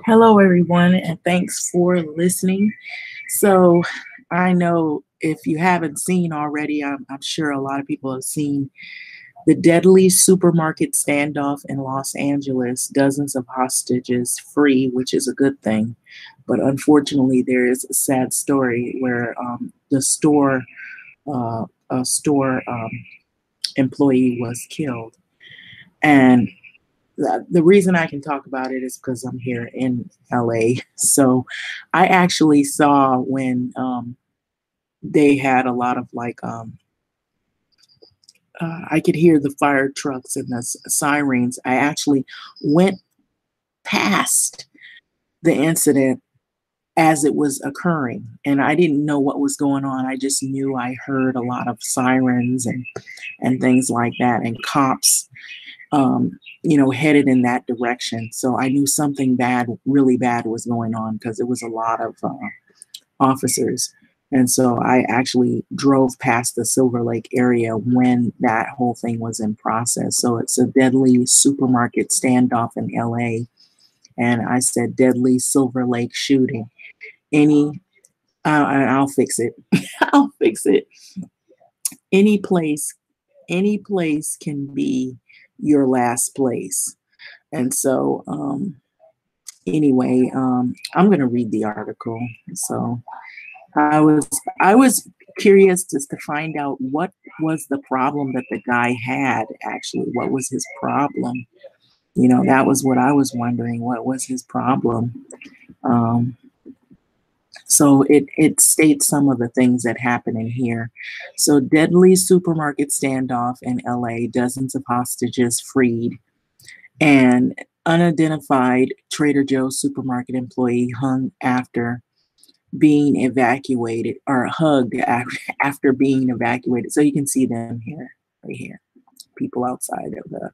Hello, everyone, and thanks for listening. So, I know if you haven't seen already, I'm sure a lot of people have seen the deadly supermarket standoff in Los Angeles, dozens of hostages free, which is a good thing. But unfortunately, there is a sad story where a store employee was killed. And the reason I can talk about it is because I'm here in LA. So I actually saw when they had a lot of I could hear the fire trucks and the sirens. I actually went past the incident as it was occurring, and I didn't know what was going on. I just knew I heard a lot of sirens and things like that, and cops headed in that direction. So I knew something bad, really bad was going on because it was a lot of officers. And so I actually drove past the Silver Lake area when that whole thing was in process. So it's a deadly supermarket standoff in LA. And I said, deadly Silver Lake shooting. Any, I'll fix it. I'll fix it. Any place, any place can be your last place. And so, I'm going to read the article. So I was curious just to find out what was the problem that the guy had. Actually, what was his problem? That was what I was wondering. What was his problem? Um, so it states some of the things that happen in here. So deadly supermarket standoff in LA, dozens of hostages freed, and unidentified Trader Joe's supermarket employee hung after being evacuated or hugged after being evacuated. So you can see them here, right here, people outside of the.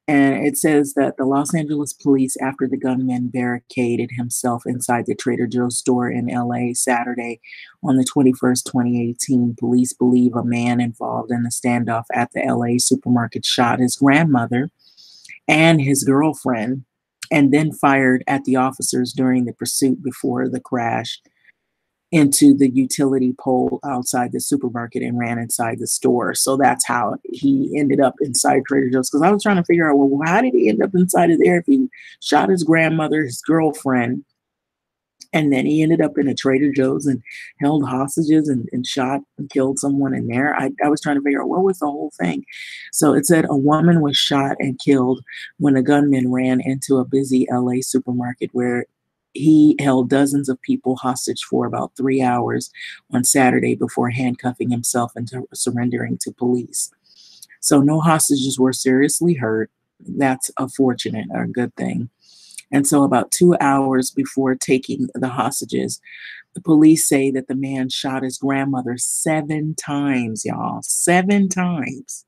And it says that the Los Angeles police, after the gunman barricaded himself inside the Trader Joe's store in LA Saturday on the 21st, 2018, police believe a man involved in the standoff at the LA supermarket shot his grandmother and his girlfriend and then fired at the officers during the pursuit before the crash into the utility pole outside the supermarket and ran inside the store. So that's how he ended up inside Trader Joe's. Because I was trying to figure out, well, how did he end up inside of there if he shot his grandmother, his girlfriend, and then he ended up in a Trader Joe's and held hostages and shot and killed someone in there? I was trying to figure out what was the whole thing. So it said a woman was shot and killed when a gunman ran into a busy LA supermarket where he held dozens of people hostage for about 3 hours on Saturday before handcuffing himself and surrendering to police. So no hostages were seriously hurt. That's a fortunate or a good thing. And so about 2 hours before taking the hostages, the police say that the man shot his grandmother 7 times, y'all, 7 times,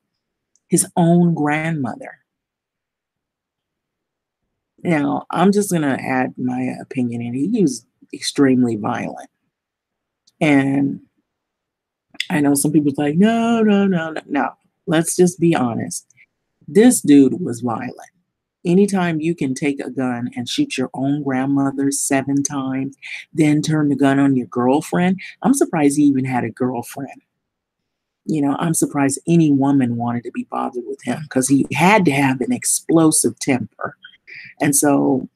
his own grandmother. Now, I'm just going to add my opinion, and he was extremely violent. And I know some people's like, no, no, no, no, no. Let's just be honest. This dude was violent. Anytime you can take a gun and shoot your own grandmother 7 times, then turn the gun on your girlfriend. I'm surprised he even had a girlfriend. I'm surprised any woman wanted to be bothered with him because he had to have an explosive temper. And so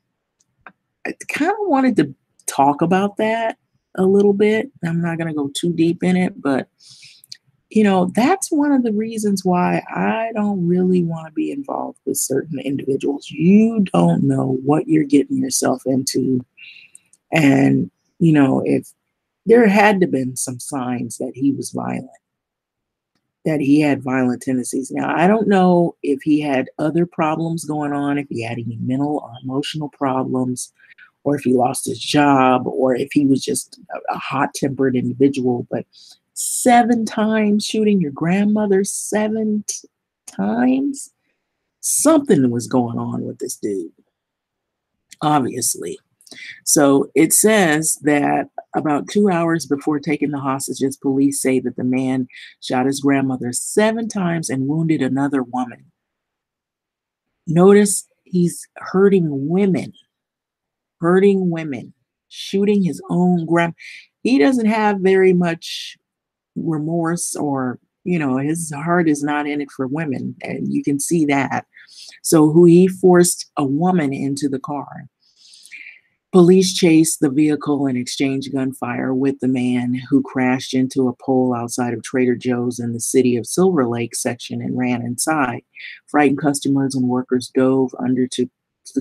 I kind of wanted to talk about that a little bit. I'm not going to go too deep in it, but that's one of the reasons why I don't really want to be involved with certain individuals. You don't know what you're getting yourself into. And, if there had to been some signs that he was violent, that he had violent tendencies. Now, I don't know if he had other problems going on, if he had any mental or emotional problems, or if he lost his job, or if he was just a hot-tempered individual. But 7 times shooting your grandmother 7 times, something was going on with this dude, obviously. So it says that about 2 hours before taking the hostages, police say that the man shot his grandmother 7 times and wounded another woman. Notice he's hurting women. hurting women, shooting his own he doesn't have very much remorse, or his heart is not in it for women, and you can see that. So who he forced a woman into the car. Police chased the vehicle and exchanged gunfire with the man, who crashed into a pole outside of Trader Joe's in the city of Silver Lake section and ran inside. Frightened customers and workers dove under to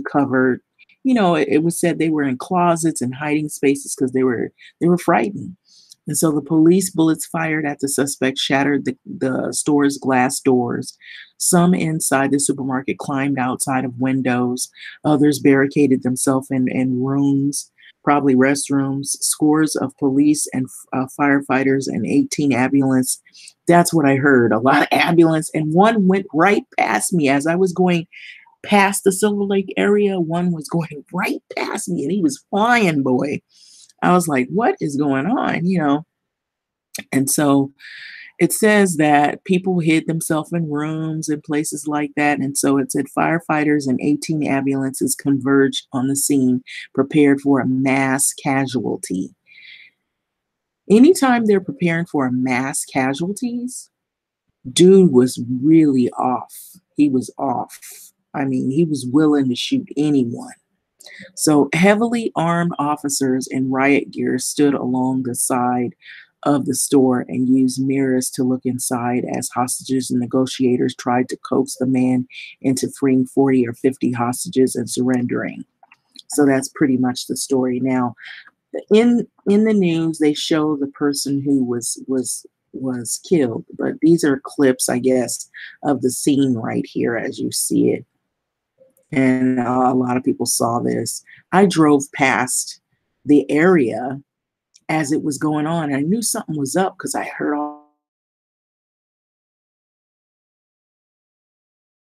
cover. It was said they were in closets and hiding spaces because they were frightened. And so the police bullets fired at the suspect shattered the store's glass doors. Some inside the supermarket climbed outside of windows. Others barricaded themselves in rooms, probably restrooms. Scores of police and firefighters and 18 ambulance. That's what I heard. A lot of ambulance. And one went right past me as I was going past the Silver Lake area. One was going right past me and he was flying, boy. I was like, what is going on? And so it says that people hid themselves in rooms and places like that. And so it said firefighters and 18 ambulances converged on the scene, prepared for a mass casualty. Anytime they're preparing for a mass casualties, dude was really off. He was off. I mean, he was willing to shoot anyone. So heavily armed officers in riot gear stood along the side of the store and used mirrors to look inside as hostages and negotiators tried to coax the man into freeing 40 or 50 hostages and surrendering. So that's pretty much the story. Now, in the news, they show the person who was killed, but these are clips, I guess, of the scene right here as you see it. And a lot of people saw this. I drove past the area as it was going on. I knew something was up because I heard all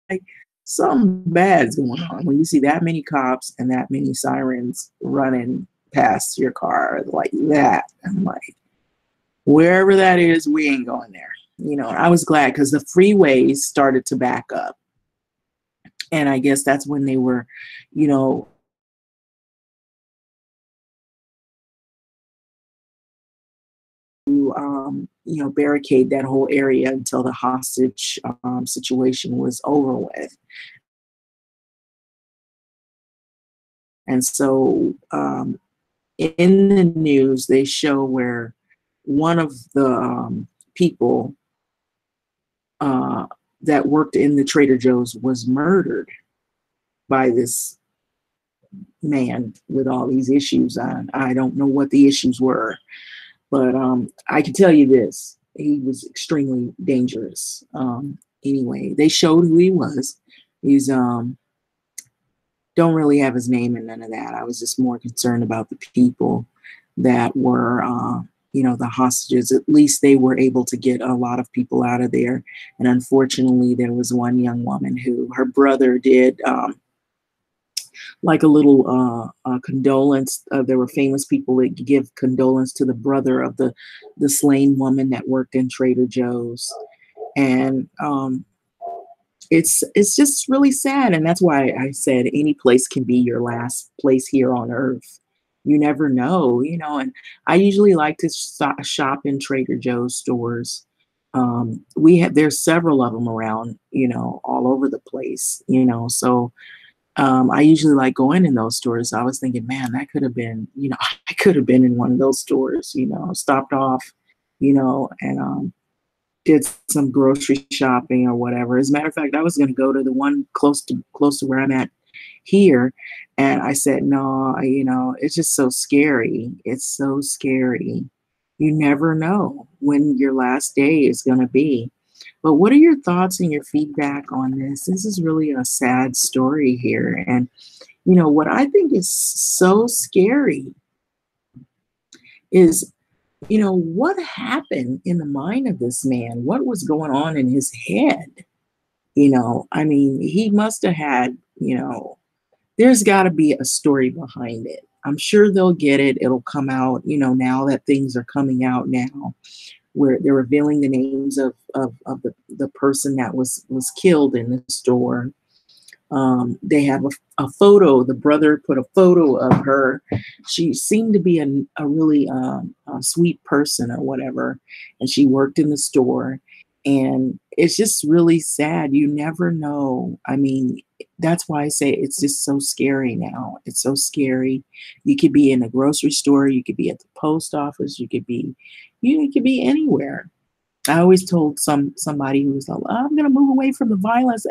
like something bad's going on when you see that many cops and that many sirens running past your car like that. I'm like, wherever that is, we ain't going there. I was glad because the freeways started to back up. And I guess that's when they were, you know, barricade that whole area until the hostage situation was over with. And so in the news, they show where one of the people that worked in the Trader Joe's was murdered by this man with all these issues. I don't know what the issues were, but I can tell you this: he was extremely dangerous. Anyway, they showed who he was. He's don't really have his name and none of that. I was just more concerned about the people that were, the hostages. At least they were able to get a lot of people out of there. And unfortunately, there was one young woman who her brother did like a little condolence. There were famous people that give condolence to the brother of the slain woman that worked in Trader Joe's. And it's just really sad. And that's why I said any place can be your last place here on earth. You never know, and I usually like to shop in Trader Joe's stores. There's several of them around, all over the place, so I usually like going in those stores. I was thinking, man, that could have been, I could have been in one of those stores, stopped off, and did some grocery shopping or whatever. As a matter of fact, I was going to go to the one close to where I'm at here. And I said, no, it's just so scary. It's so scary. You never know when your last day is going to be. But what are your thoughts and your feedback on this? This is really a sad story here. And, what I think is so scary is what happened in the mind of this man? What was going on in his head? I mean, he must have had, there's got to be a story behind it. I'm sure they'll get it. It'll come out, now that things are coming out now, where they're revealing the names of the person that was killed in the store. They have a photo. The brother put a photo of her. She seemed to be a really a sweet person or whatever, and she worked in the store. And it's just really sad. You never know. I mean, that's why I say it's just so scary now. It's so scary. You could be in a grocery store, you could be at the post office, you could be anywhere. I always told somebody who was like, "Oh, I'm gonna move away from the violence."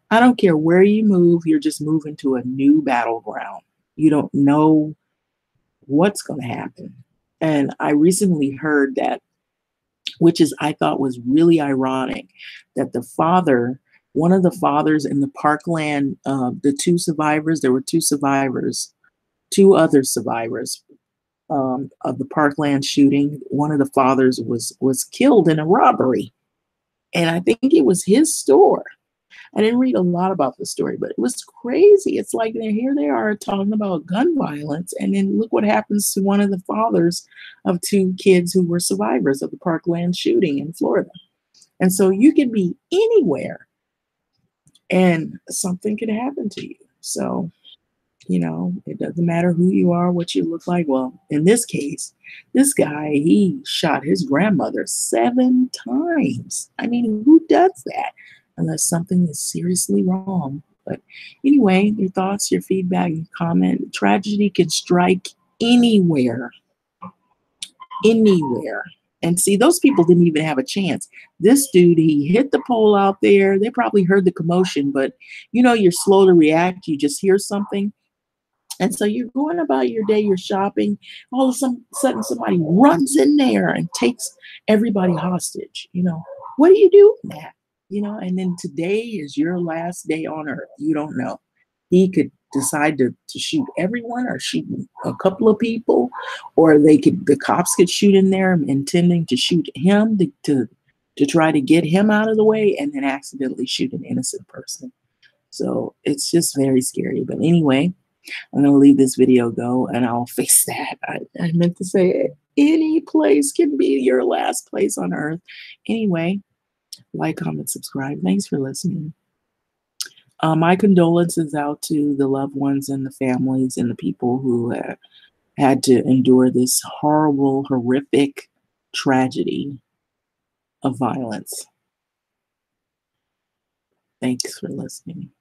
I don't care where you move, you're just moving to a new battleground. You don't know what's going to happen. And I recently heard that, which is I thought was really ironic, that the father, one of the fathers in the Parkland, the two survivors, there were two survivors, two other survivors of the Parkland shooting. One of the fathers was killed in a robbery, and I think it was his store. I didn't read a lot about the story, but it was crazy. It's like here they are talking about gun violence, and then look what happens to one of the fathers of two kids who were survivors of the Parkland shooting in Florida. And so you could be anywhere and something could happen to you. So, it doesn't matter who you are, what you look like. Well, in this case, this guy, he shot his grandmother 7 times. I mean, who does that? Unless something is seriously wrong. But anyway, your thoughts, your feedback, your comment. Tragedy can strike anywhere, anywhere. And see, those people didn't even have a chance. This dude, he hit the pole out there. They probably heard the commotion, but you're slow to react. You just hear something. And so you're going about your day, you're shopping. All of a sudden, somebody runs in there and takes everybody hostage. What do you do with that? And then today is your last day on earth. You don't know. He could decide to shoot everyone or shoot a couple of people, or the cops could shoot in there intending to shoot him to try to get him out of the way and then accidentally shoot an innocent person. So it's just very scary. But anyway, I'm going to leave this video go and I'll fix that. I meant to say any place can be your last place on earth. Anyway, like, comment, subscribe. Thanks for listening. My condolences out to the loved ones and the families and the people who had to endure this horrible, horrific tragedy of violence. Thanks for listening.